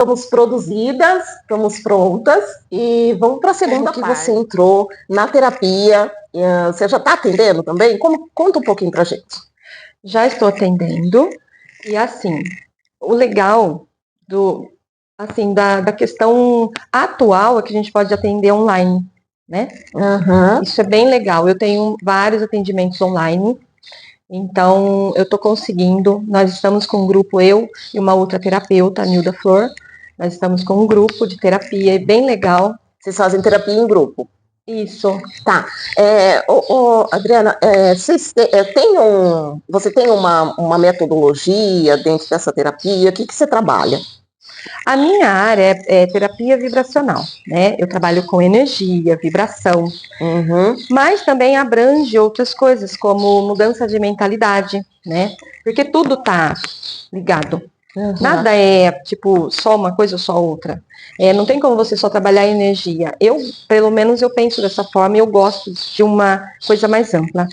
Estamos produzidas, estamos prontas e vamos para a segunda parte. Você entrou na terapia, você já está atendendo também? Conta um pouquinho para a gente. Já estou atendendo e assim, o legal da questão atual é que a gente pode atender online, né? Uhum. Isso é bem legal. Eu tenho vários atendimentos online. Então, eu estou conseguindo, nós estamos com um grupo, eu e uma outra terapeuta, a Nilda Flor, nós estamos com um grupo de terapia, é bem legal. Vocês fazem terapia em grupo? Isso. Tá. Adriana, você tem uma metodologia dentro dessa terapia? O que você trabalha? A minha área é terapia vibracional, né? Eu trabalho com energia, vibração, mas também abrange outras coisas, como mudança de mentalidade, né? Porque tudo tá ligado. Nada é, tipo, só uma coisa ou só outra. Não tem como você só trabalhar energia. Pelo menos, eu penso dessa forma e eu gosto de uma coisa mais ampla.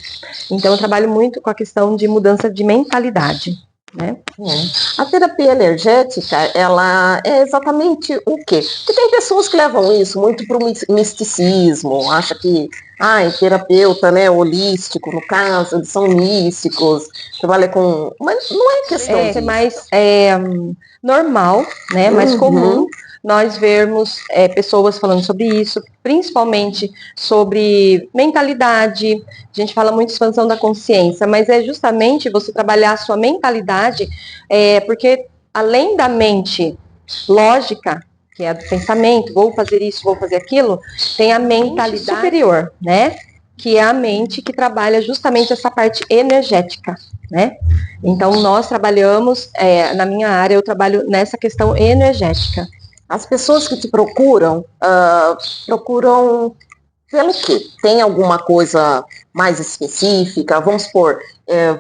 Então, eu trabalho muito com a questão de mudança de mentalidade. Né? A terapia energética, ela é exatamente o quê? Porque tem pessoas que levam isso muito para o misticismo, acha que, terapeuta, né, holístico, no caso, eles são místicos, trabalha com... Mas não é questão disso. É mais normal, né, mais comum nós vermos pessoas falando sobre isso, principalmente sobre mentalidade. A gente fala muito de expansão da consciência, mas é justamente você trabalhar a sua mentalidade, porque além da mente lógica, que é do pensamento, vou fazer isso, vou fazer aquilo, tem a mentalidade superior, né? Que é a mente que trabalha justamente essa parte energética, né? Então, nós trabalhamos, na minha área, eu trabalho nessa questão energética. As pessoas que te procuram pelo quê? Tem alguma coisa mais específica? Vamos supor,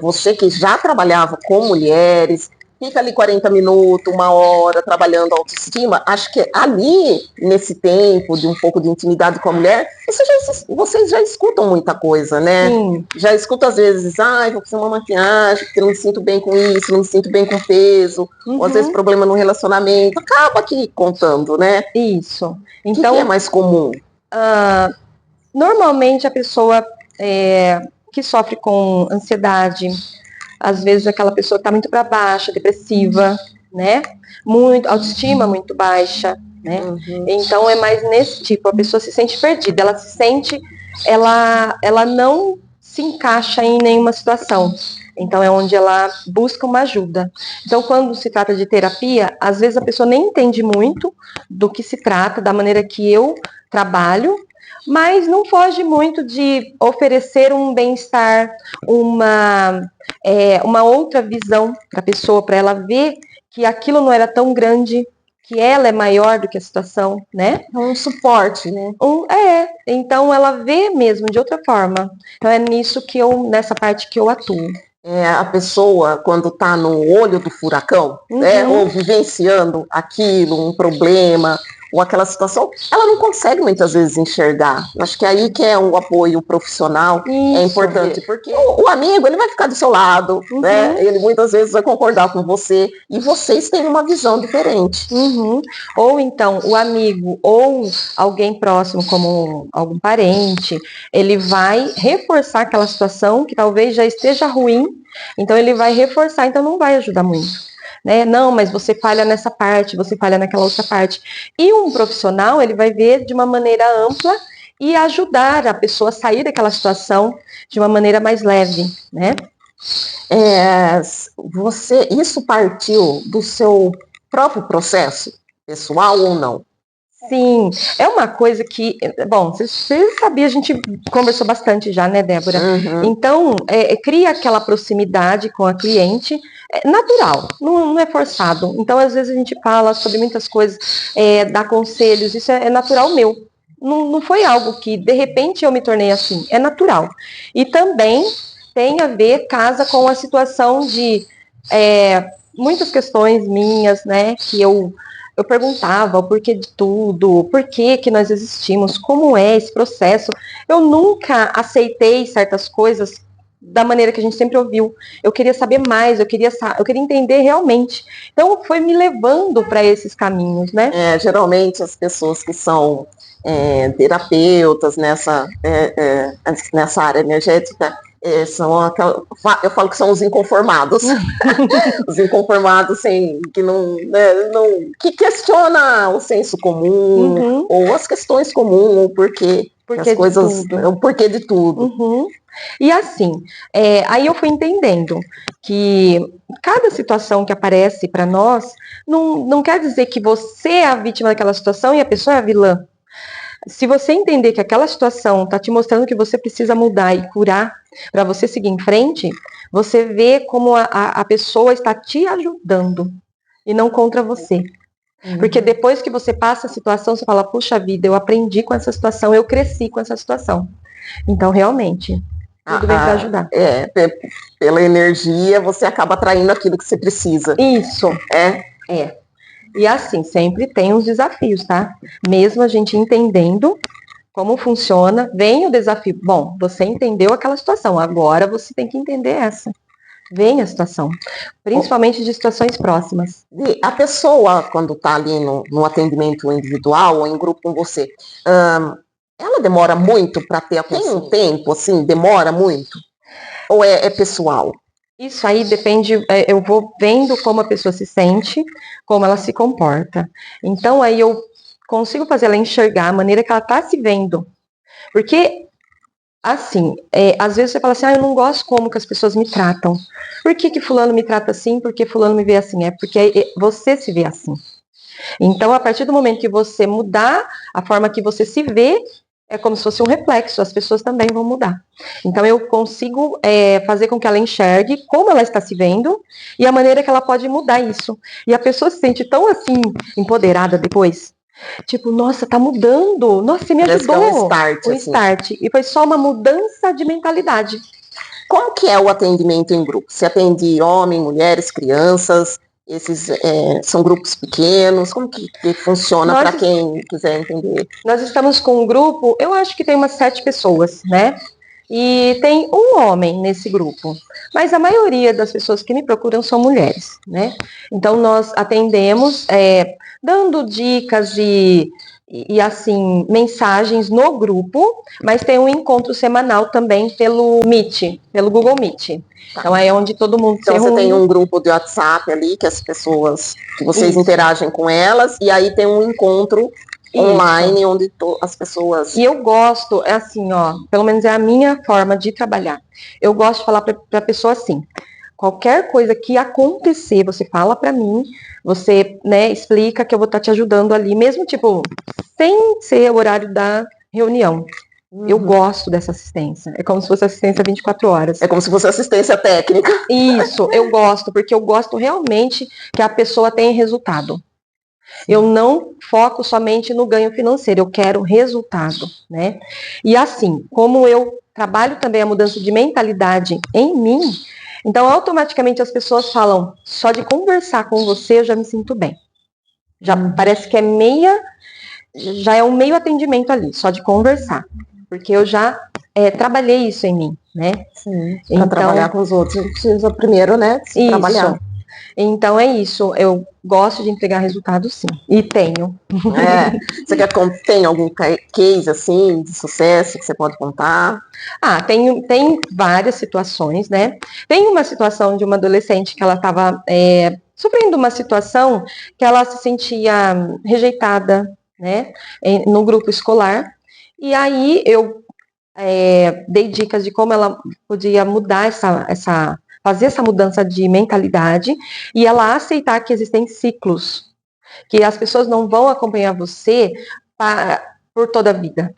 você que já trabalhava com mulheres, fica ali 40 minutos, 1 hora, trabalhando a autoestima, acho que ali, nesse tempo de um pouco de intimidade com a mulher, vocês já escutam muita coisa, né? Sim. Já escuta às vezes, vou fazer uma maquiagem, porque não me sinto bem com isso, não me sinto bem com peso, ou às vezes problema no relacionamento, acaba aqui contando, né? Isso. Então, o que é mais comum? Normalmente a pessoa que sofre com ansiedade, às vezes aquela pessoa que está muito para baixo, depressiva, né? Autoestima muito baixa, né? Então é mais nesse tipo, a pessoa se sente perdida, ela não se encaixa em nenhuma situação. Então é onde ela busca uma ajuda. Então quando se trata de terapia, às vezes a pessoa nem entende muito do que se trata, da maneira que eu trabalho, mas não foge muito de oferecer um bem-estar, uma outra visão para a pessoa, para ela ver que aquilo não era tão grande, que ela é maior do que a situação, né? Um suporte, né? Então ela vê mesmo de outra forma. Então é nessa parte que eu atuo. A pessoa, quando está no olho do furacão, ou vivenciando aquilo, um problema, ou aquela situação, ela não consegue muitas vezes enxergar. Acho que aí que é um apoio profissional, é importante, porque o amigo, ele vai ficar do seu lado, né? Ele muitas vezes vai concordar com você, e vocês têm uma visão diferente. Ou então, o amigo, ou alguém próximo, como algum parente, ele vai reforçar aquela situação que talvez já esteja ruim, então ele vai reforçar, então não vai ajudar muito. Né? Não, mas você falha nessa parte, você falha naquela outra parte. E um profissional, ele vai ver de uma maneira ampla e ajudar a pessoa a sair daquela situação de uma maneira mais leve, né? Isso partiu do seu próprio processo pessoal ou não? Sim, é uma coisa que, bom, você sabia, a gente conversou bastante já, né, Débora? Então, cria aquela proximidade com a cliente, natural, não é forçado. Então, às vezes a gente fala sobre muitas coisas, dá conselhos, isso é natural meu. Não foi algo que, de repente, eu me tornei assim, é natural. E também tem a ver, casa com a situação de muitas questões minhas, né, que eu perguntava o porquê de tudo, por que nós existimos, como é esse processo. Eu nunca aceitei certas coisas da maneira que a gente sempre ouviu. Eu queria saber mais, eu queria entender realmente. Então, foi me levando para esses caminhos, né? Geralmente, as pessoas que são terapeutas nessa área energética, eu falo que são os inconformados. Os inconformados, assim, que que questiona o senso comum, ou as questões comuns, ou o porquê de tudo. E assim, aí eu fui entendendo que cada situação que aparece para nós não quer dizer que você é a vítima daquela situação e a pessoa é a vilã. Se você entender que aquela situação está te mostrando que você precisa mudar e curar para você seguir em frente, você vê como a pessoa está te ajudando e não contra você. Porque depois que você passa a situação, você fala, puxa vida, eu aprendi com essa situação, eu cresci com essa situação. Então, realmente, tudo vem para ajudar. Pela energia, você acaba atraindo aquilo que você precisa. Isso. E assim, sempre tem uns desafios, tá? Mesmo a gente entendendo como funciona, vem o desafio. Bom, você entendeu aquela situação, agora você tem que entender essa. Vem a situação, principalmente de situações próximas. E a pessoa, quando está ali no atendimento individual ou em grupo com você, ela demora muito para ter um tempo, assim, demora muito? Ou é pessoal? Isso aí depende, eu vou vendo como a pessoa se sente, como ela se comporta. Então aí eu consigo fazer ela enxergar a maneira que ela está se vendo. Porque, assim, às vezes você fala assim, eu não gosto como que as pessoas me tratam. Por que fulano me trata assim? Por que fulano me vê assim? É porque você se vê assim. Então, a partir do momento que você mudar a forma que você se vê, é como se fosse um reflexo, as pessoas também vão mudar. Então, eu consigo fazer com que ela enxergue como ela está se vendo e a maneira que ela pode mudar isso. E a pessoa se sente tão, assim, empoderada depois. Tipo, nossa, tá mudando. Nossa, você me ajudou. É um start, um start. E foi só uma mudança de mentalidade. Como que é o atendimento em grupo? Você atende homens, mulheres, crianças? Esses são grupos pequenos? Como que funciona para quem quiser entender? Nós estamos com um grupo, eu acho que tem umas 7 pessoas, né? E tem um homem nesse grupo. Mas a maioria das pessoas que me procuram são mulheres, né? Então, nós atendemos dando dicas e assim, mensagens no grupo, mas tem um encontro semanal também pelo Meet, pelo Google Meet. Tá. Então, é onde todo mundo se reúne. Você tem um grupo de WhatsApp ali, que as pessoas, que vocês interagem com elas, e aí tem um encontro online, onde as pessoas... E eu gosto, é assim, pelo menos é a minha forma de trabalhar. Eu gosto de falar para a pessoa assim, qualquer coisa que acontecer, você fala para mim, você, explica que eu vou estar te ajudando ali, mesmo, tipo, sem ser o horário da reunião. Eu gosto dessa assistência. É como se fosse assistência 24 horas. É como se fosse assistência técnica. Isso, eu gosto, porque eu gosto realmente que a pessoa tenha resultado. Eu não foco somente no ganho financeiro, eu quero resultado, né? E assim, como eu trabalho também a mudança de mentalidade em mim, então automaticamente as pessoas falam, só de conversar com você eu já me sinto bem. Já parece que já é um meio atendimento ali, só de conversar. Porque eu já trabalhei isso em mim, né? Sim, para trabalhar com os outros, precisa primeiro, trabalhar. Então é isso, eu gosto de entregar resultados, sim, e tenho. Você tem algum case, assim, de sucesso que você pode contar? Tem várias situações, né? Tem uma situação de uma adolescente que ela estava sofrendo uma situação que ela se sentia rejeitada, né, no grupo escolar, e aí eu dei dicas de como ela podia mudar fazer essa mudança de mentalidade e ela aceitar que existem ciclos, que as pessoas não vão acompanhar você por toda a vida.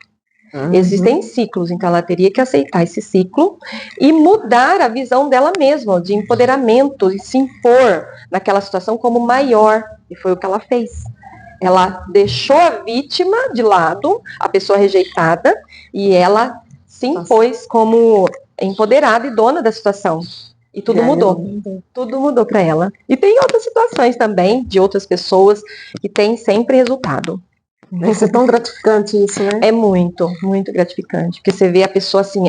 Existem ciclos, então ela teria que aceitar esse ciclo e mudar a visão dela mesma, de empoderamento, e se impor naquela situação como maior, e foi o que ela fez. Ela deixou a vítima de lado, a pessoa rejeitada, e ela se impôs como empoderada e dona da situação. E tudo mudou. Tudo mudou para ela. E tem outras situações também, de outras pessoas, que têm sempre resultado. Deve ser tão gratificante isso, né? É muito, muito gratificante. Porque você vê a pessoa assim,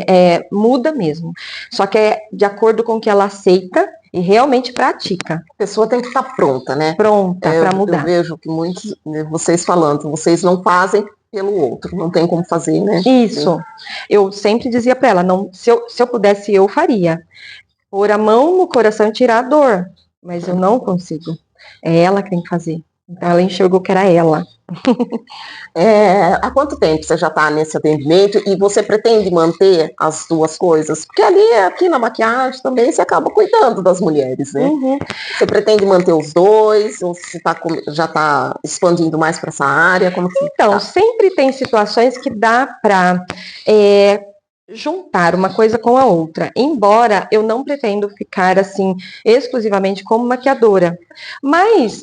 muda mesmo. Só que é de acordo com o que ela aceita e realmente pratica. A pessoa tem que estar pronta, né? Pronta para mudar. Eu vejo que muitos, vocês falando, vocês não fazem pelo outro, não tem como fazer, né? Isso. Eu sempre dizia para ela, não, se eu pudesse, eu faria. Pôr a mão no coração e tirar a dor. Mas eu não consigo. É ela que tem que fazer. Então ela enxergou que era ela. Há quanto tempo você já está nesse atendimento e você pretende manter as duas coisas? Porque aqui na maquiagem também você acaba cuidando das mulheres, né? Uhum. Você pretende manter os dois? Ou você já está expandindo mais para essa área? Como que Então, tá? sempre tem situações que dá para juntar uma coisa com a outra. Embora eu não pretendo ficar assim exclusivamente como maquiadora. Mas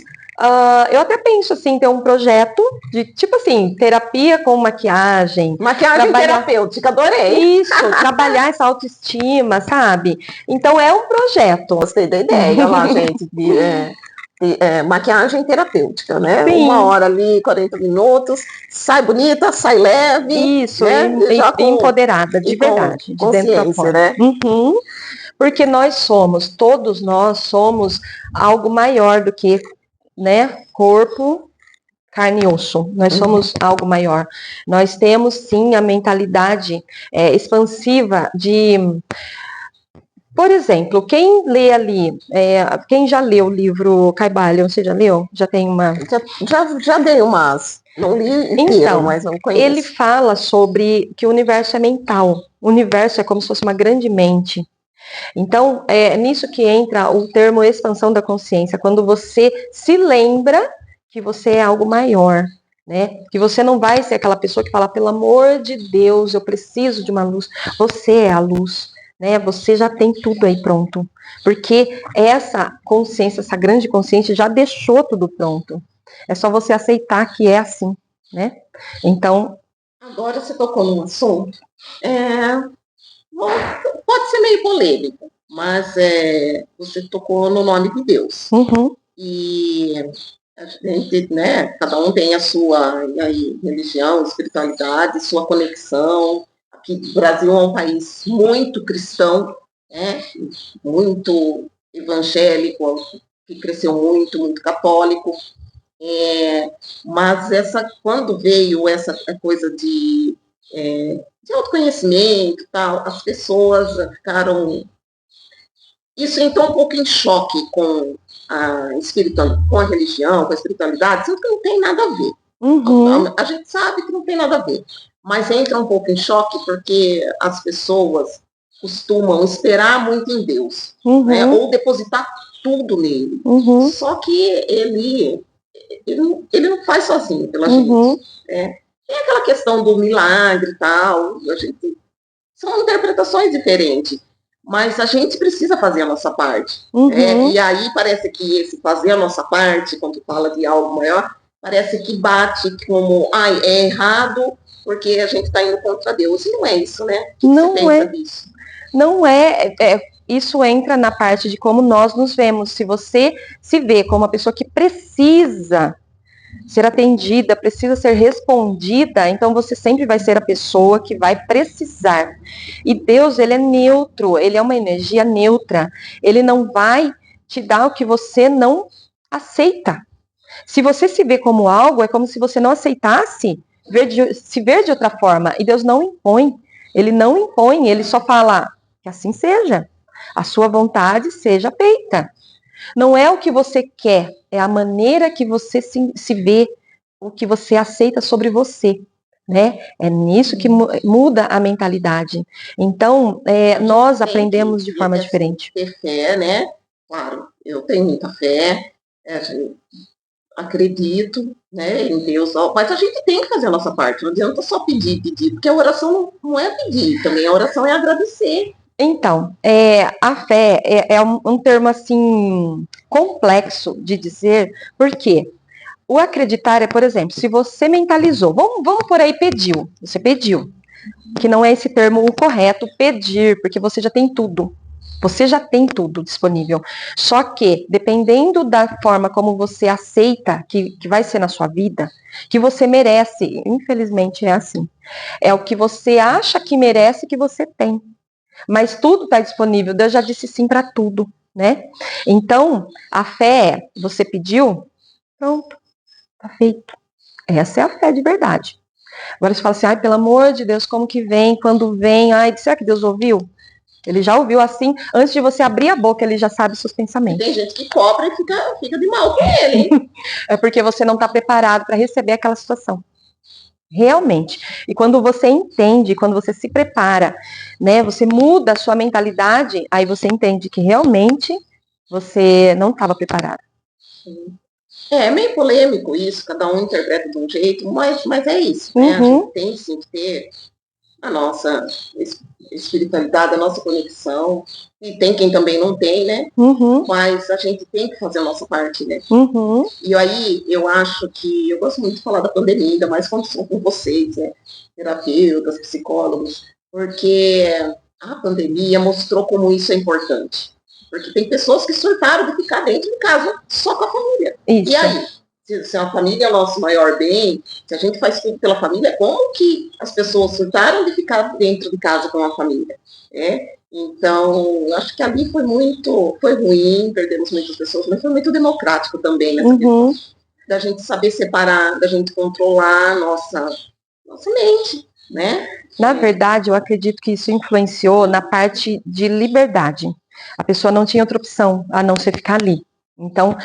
eu até penso assim, ter um projeto de tipo assim, terapia com maquiagem. Maquiagem terapêutica, adorei. Isso, trabalhar essa autoestima, sabe? Então é um projeto. Gostei da ideia lá, gente, maquiagem terapêutica, né? Sim. 1 hora ali, 40 minutos, sai bonita, sai leve. Isso, né? empoderada, de verdade. Com de dentro pra fora. né? Uhum. Porque todos nós somos algo maior do que, né, corpo, carne e osso. Nós somos algo maior. Nós temos, sim, a mentalidade expansiva de... Por exemplo, quem lê ali, quem já leu o livro Caibalion, você já leu? Já tem uma... Já dei umas... Não li inteiro, então, mas não conheço. Ele fala sobre que o universo é mental. O universo é como se fosse uma grande mente. Então, é nisso que entra o termo expansão da consciência, quando você se lembra que você é algo maior, né? Que você não vai ser aquela pessoa que fala, pelo amor de Deus, eu preciso de uma luz. Você é a luz, né? Você já tem tudo aí pronto. Porque essa consciência, essa grande consciência já deixou tudo pronto. É só você aceitar que é assim, né? Então... Agora você tocou num assunto... pode ser meio polêmico, mas você tocou no nome de Deus. Uhum. E a gente, né, cada um tem a sua religião, espiritualidade, sua conexão. Aqui o Brasil é um país muito cristão, né, muito evangélico, que cresceu muito, muito católico. Mas quando veio essa coisa de autoconhecimento e tal, as pessoas ficaram... Isso entrou um pouco em choque com a religião, com a espiritualidade, sendo que não tem nada a ver. Uhum. A gente sabe que não tem nada a ver, mas entra um pouco em choque porque as pessoas costumam esperar muito em Deus, né? Ou depositar tudo nele. Só que ele não faz sozinho pela gente. Tem aquela questão do milagre e tal, são interpretações diferentes, mas a gente precisa fazer a nossa parte. E aí parece que esse fazer a nossa parte, quando fala de algo maior, parece que bate como, é errado porque a gente está indo contra Deus. E não é isso, né? O que você pensa disso? Não é. Isso entra na parte de como nós nos vemos. Se você se vê como uma pessoa que precisa ser atendida, precisa ser respondida, então você sempre vai ser a pessoa que vai precisar. E Deus, ele é neutro, ele é uma energia neutra. Ele não vai te dar o que você não aceita. Se você se vê como algo, é como se você não aceitasse se ver de outra forma. E Deus não impõe. Ele não impõe, ele só fala que assim seja. A sua vontade seja feita. Não é o que você quer, é a maneira que você se vê, o que você aceita sobre você, né? É nisso que muda a mentalidade. Então, nós aprendemos de forma diferente. Ter fé, né? Claro, eu tenho muita fé, acredito, né, em Deus, mas a gente tem que fazer a nossa parte, não adianta só pedir, porque a oração não é pedir, também a oração é agradecer. Então, a fé é um termo, assim, complexo de dizer, porque o acreditar por exemplo, se você mentalizou, vamos por aí, você pediu, que não é esse termo o correto, pedir, porque você já tem tudo. Você já tem tudo disponível. Só que, dependendo da forma como você aceita que vai ser na sua vida, que você merece, infelizmente é assim. É o que você acha que merece que você tem. Mas tudo está disponível. Deus já disse sim para tudo, né? Então, a fé é, você pediu, pronto, tá feito. Essa é a fé de verdade. Agora você fala assim, ai, pelo amor de Deus, como que vem, quando vem, ai, será que Deus ouviu? Ele já ouviu assim, antes de você abrir a boca, ele já sabe os seus pensamentos. Tem gente que cobra e fica de mal com ele, hein? É porque você não está preparado para receber aquela situação. Realmente. E quando você entende, quando você se prepara, né, você muda a sua mentalidade, aí você entende que realmente você não estava preparado. É meio polêmico isso, cada um interpreta de um jeito, mas é isso, né? A gente tem sim que ter a nossa espiritualidade, a nossa conexão, e tem quem também não tem, né? Mas a gente tem que fazer a nossa parte, né? E aí eu acho que, eu gosto muito de falar da pandemia, ainda mais quando sou com vocês, né? Terapeutas, psicólogos, porque a pandemia mostrou como isso é importante. Porque tem pessoas que surtaram de ficar dentro de casa só com a família. Isso. E aí? Se a família é o nosso maior bem, se a gente faz tudo pela família, como que as pessoas surtaram de ficar dentro de casa com a família? Então, acho que ali foi ruim, perdemos muitas pessoas, mas foi muito democrático também nessa questão da gente saber separar, da gente controlar a nossa mente, né? Na verdade, eu acredito que isso influenciou na parte de liberdade. A pessoa não tinha outra opção a não ser ficar ali. Então,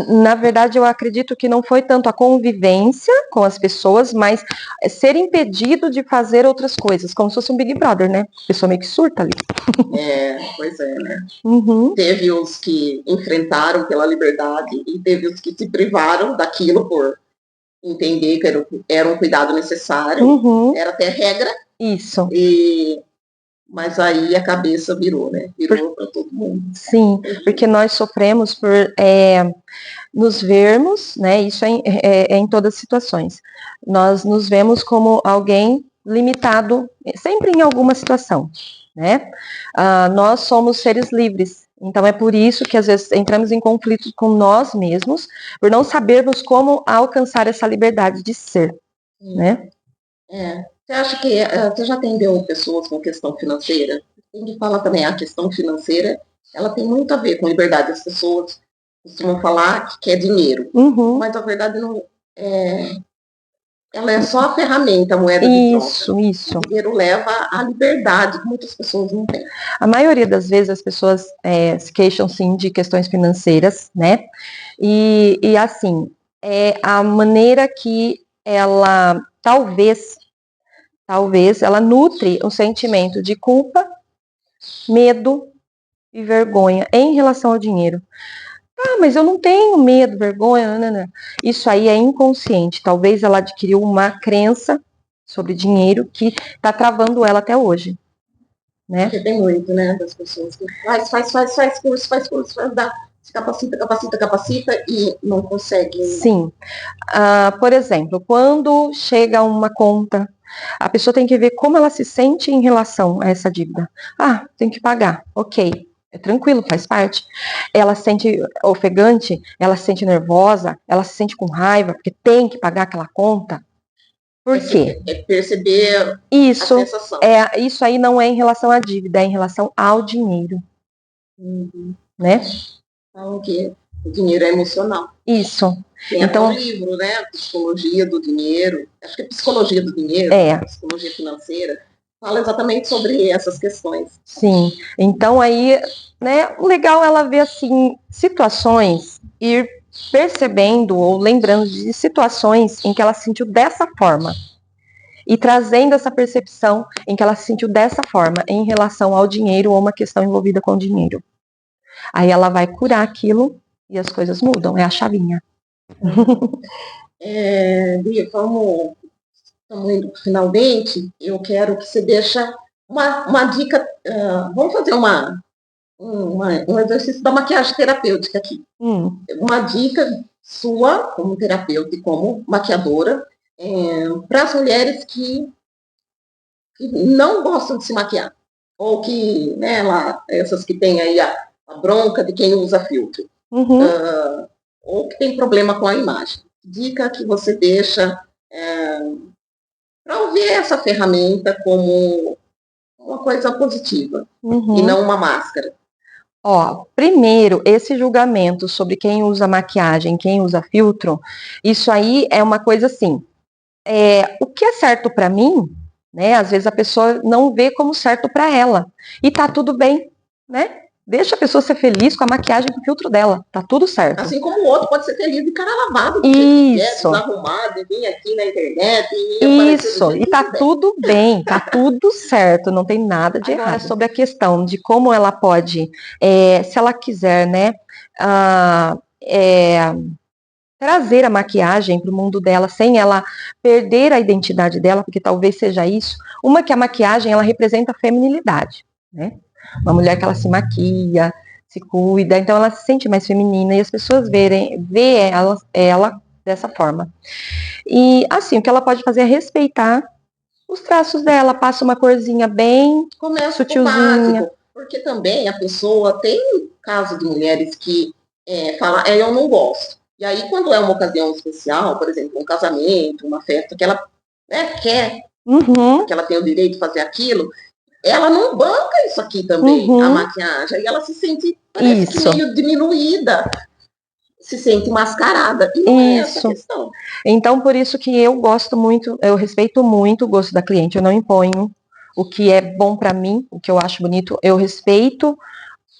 na verdade, eu acredito que não foi tanto a convivência com as pessoas, mas ser impedido de fazer outras coisas, como se fosse um Big Brother, né? A pessoa meio que surta ali. Pois é, né? Teve os que enfrentaram pela liberdade e teve os que se privaram daquilo por entender que era um cuidado necessário, era até regra. Isso. Mas aí a cabeça virou, né? Virou para todo mundo. Sim, porque nós sofremos por nos vermos, né? Isso é em todas as situações. Nós nos vemos como alguém limitado, sempre em alguma situação, né? Nós somos seres livres. Então é por isso que às vezes entramos em conflito com nós mesmos, por não sabermos como alcançar essa liberdade de ser, né? Você acha que você já atendeu pessoas com questão financeira? Tem que falar também, a questão financeira, ela tem muito a ver com liberdade. As pessoas costumam falar que quer dinheiro, mas a verdade não ela é só a ferramenta, a moeda de troca. Isso. O dinheiro leva à liberdade que muitas pessoas não têm. A maioria das vezes as pessoas se queixam sim de questões financeiras, né? E assim, é a maneira que ela talvez ela nutre um sentimento de culpa, medo e vergonha em relação ao dinheiro. Mas eu não tenho medo, vergonha, não. Isso aí é inconsciente. Talvez ela adquiriu uma crença sobre dinheiro que está travando ela até hoje. Né? Porque tem muito, né, das pessoas que faz curso, se capacita e não consegue. Sim. Por exemplo, quando chega uma conta, a pessoa tem que ver como ela se sente em relação a essa dívida. Tem que pagar, ok. É tranquilo, faz parte. Ela se sente ofegante, ela se sente nervosa, ela se sente com raiva, porque tem que pagar aquela conta. Por quê? É perceber isso, a sensação. Isso aí não é em relação à dívida, é em relação ao dinheiro. Né? Falam que o dinheiro é emocional. Isso. Tem até um livro, né? Psicologia do dinheiro. Acho que é Psicologia do Dinheiro, Psicologia Financeira. Fala exatamente sobre essas questões. Sim. Então aí, né, o legal é ela ver assim situações, ir percebendo ou lembrando de situações em que ela se sentiu dessa forma e trazendo essa percepção em que ela se sentiu dessa forma em relação ao dinheiro ou uma questão envolvida com o dinheiro. Aí ela vai curar aquilo e as coisas mudam, é a chavinha. Bia, estamos indo finalmente, eu quero que você deixe uma dica, vamos fazer um exercício da maquiagem terapêutica aqui. Uma dica sua, como terapeuta e como maquiadora, para as mulheres que não gostam de se maquiar. Ou que, né, lá, essas que tem aí a bronca de quem usa filtro. Uhum. Ou que tem problema com a imagem. Dica que você deixa para ver essa ferramenta como uma coisa positiva e Uhum. não uma máscara. Ó, primeiro, esse julgamento sobre quem usa maquiagem, quem usa filtro, isso aí é uma coisa assim. O que é certo para mim, né? Às vezes a pessoa não vê como certo para ela. E tá tudo bem, né? Deixa a pessoa ser feliz com a maquiagem, com o filtro dela. Tá tudo certo. Assim como o outro pode ser feliz de cara lavado, do jeito que quer, Isso. desarrumado, e vir aqui na internet e aparecer do Isso, jeito e que tá quiser. tudo bem, tá tudo certo, não tem nada de errado. Agora, sobre a questão de como ela pode, se ela quiser, né, ah, é, trazer a maquiagem para o mundo dela sem ela perder a identidade dela, porque talvez seja isso. Uma que a maquiagem ela representa a feminilidade, né? Uma mulher que ela se maquia, se cuida, então ela se sente mais feminina e as pessoas vê ela dessa forma. E assim, o que ela pode fazer é respeitar os traços dela, passa uma corzinha bem Começa com o sutilzinha. básico, porque também a pessoa tem caso de mulheres que falam, eu não gosto. E aí, quando é uma ocasião especial, por exemplo, um casamento, uma festa, que ela quer, Uhum, porque ela tem o direito de fazer aquilo, ela não banca isso aqui também, a uhum, maquiagem. Aí ela se sente, parece que isso, meio diminuída, se sente mascarada. E não é essa a isso. questão. Então, por isso que eu gosto muito, eu respeito muito o gosto da cliente, eu não imponho o que é bom para mim, o que eu acho bonito, eu respeito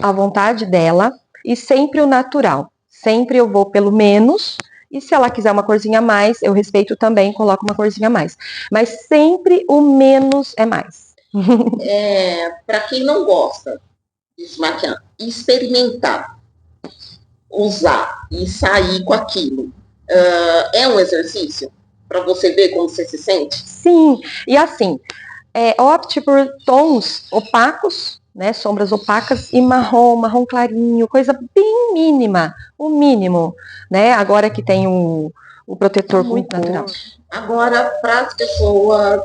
a vontade dela e sempre o natural. Sempre eu vou pelo menos, e se ela quiser uma corzinha a mais, eu respeito também, coloco uma corzinha a mais. Mas sempre o menos é mais. Para quem não gosta de se maquiar, experimentar, usar e sair com aquilo, é um exercício para você ver como você se sente? Sim, e assim, opte por tons opacos, né, sombras opacas e marrom, marrom clarinho, coisa bem mínima, o mínimo, né? Agora que tem o protetor muito natural. Agora, para as pessoas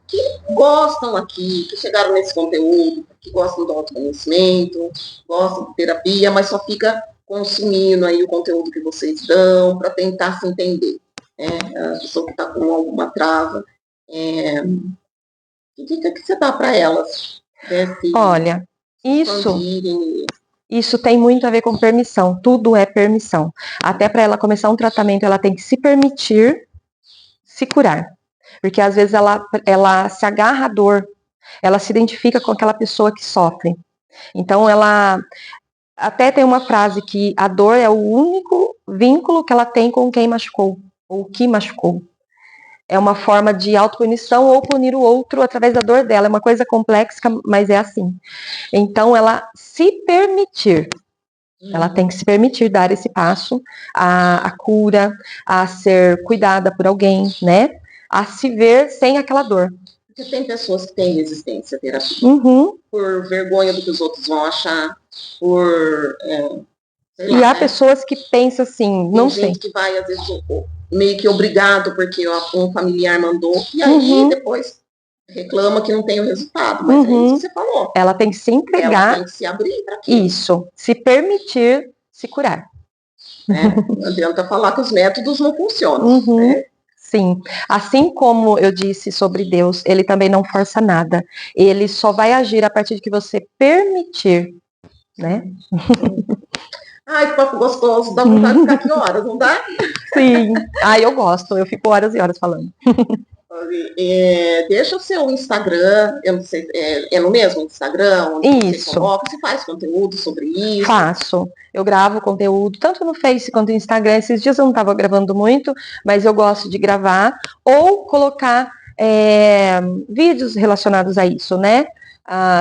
que gostam aqui, que chegaram nesse conteúdo, que gostam do autoconhecimento, gostam de terapia, mas só fica consumindo aí o conteúdo que vocês dão para tentar se entender. A pessoa que está com alguma trava, que dica que você dá para elas? Olha, isso Expandirem. isso tem muito a ver com permissão. Tudo é permissão. Até para ela começar um tratamento, ela tem que se permitir se curar. Porque às vezes ela se agarra à dor, ela se identifica com aquela pessoa que sofre. Então ela até tem uma frase que a dor é o único vínculo que ela tem com quem machucou, ou que machucou. É uma forma de autopunição ou punir o outro através da dor dela. É uma coisa complexa, mas é assim. Então ela se permitir. Ela tem que se permitir dar esse passo, a cura, a ser cuidada por alguém, né? A se ver sem aquela dor. Porque tem pessoas que têm resistência à terapia. Uhum. Por vergonha do que os outros vão achar, por. Sei lá, e há pessoas que pensam assim, não sei. Tem gente que vai, às vezes, meio que obrigado, porque um familiar mandou, e aí depois reclama que não tem o resultado. Mas é isso que você falou. Ela tem que se entregar. Ela tem que se abrir para aquilo. Isso. Se permitir se curar. Não adianta falar que os métodos não funcionam. Uhum. Sim. Assim como eu disse sobre Deus, ele também não força nada. Ele só vai agir a partir de que você permitir, né? Ai, que papo gostoso. Dá vontade de ficar aqui horas, não dá? Sim. Eu gosto. Eu fico horas e horas falando. Deixa o seu Instagram, eu não sei, é no mesmo Instagram? Onde isso. Você coloca, você faz conteúdo sobre isso? Faço. Eu gravo conteúdo, tanto no Face quanto no Instagram. Esses dias eu não estava gravando muito, mas eu gosto de gravar. Ou colocar vídeos relacionados a isso, né?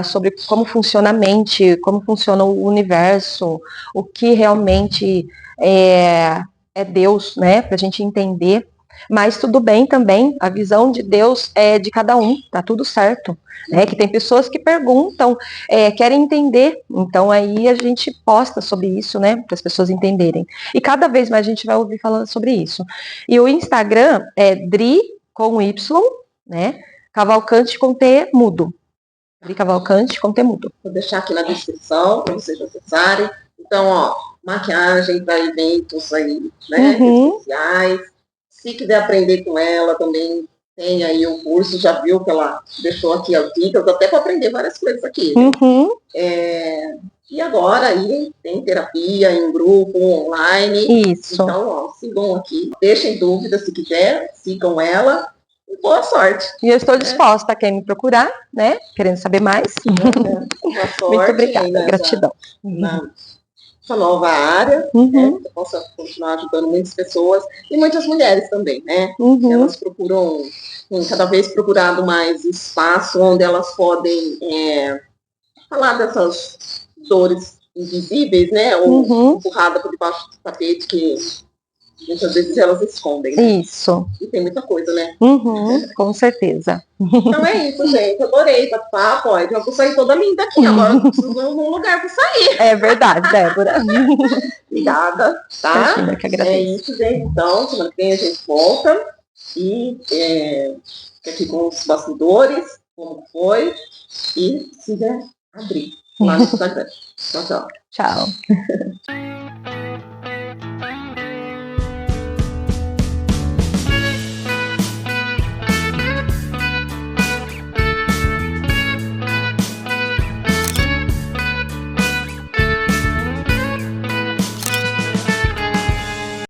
Sobre como funciona a mente, como funciona o universo, o que realmente é Deus, né? Para a gente entender. Mas tudo bem também, a visão de Deus é de cada um, tá tudo certo. Né? Que tem pessoas que perguntam, querem entender, então aí a gente posta sobre isso, né? Para as pessoas entenderem. E cada vez mais a gente vai ouvir falando sobre isso. E o Instagram é Dri com Y, né? Cavalcante com T mudo. Cavalcante com Temudo. Vou deixar aqui na descrição para vocês acessarem. Então, ó, maquiagem para eventos aí, né, especiais. Se quiser aprender com ela também, tem aí o curso, já viu que ela deixou aqui as dicas, até para aprender várias coisas aqui. E agora aí tem terapia em grupo, online. Isso. Então, ó, sigam aqui, deixem dúvidas se quiser, sigam ela. E boa sorte. E eu estou disposta a quem me procurar, né? Querendo saber mais. Boa sorte. Muito obrigada, gratidão. Essa nova área, né, que possa continuar ajudando muitas pessoas e muitas mulheres também, né? Elas procuram, cada vez procurado mais espaço onde elas podem falar dessas dores invisíveis, né? Ou empurrada por debaixo do tapete que muitas vezes elas escondem. Né? Isso. E tem muita coisa, né? Com certeza. Então é isso, gente. Adorei o papo. Ó, já vou sair toda linda aqui. Agora eu preciso de um lugar para sair. É verdade, Débora. Obrigada, tá? Imagina, que agradeço. É isso, gente. Então, semana que vem a gente volta. E fica aqui com os bastidores, como foi. E se quiser abrir lá no Instagram. Tchau, tchau. Tchau.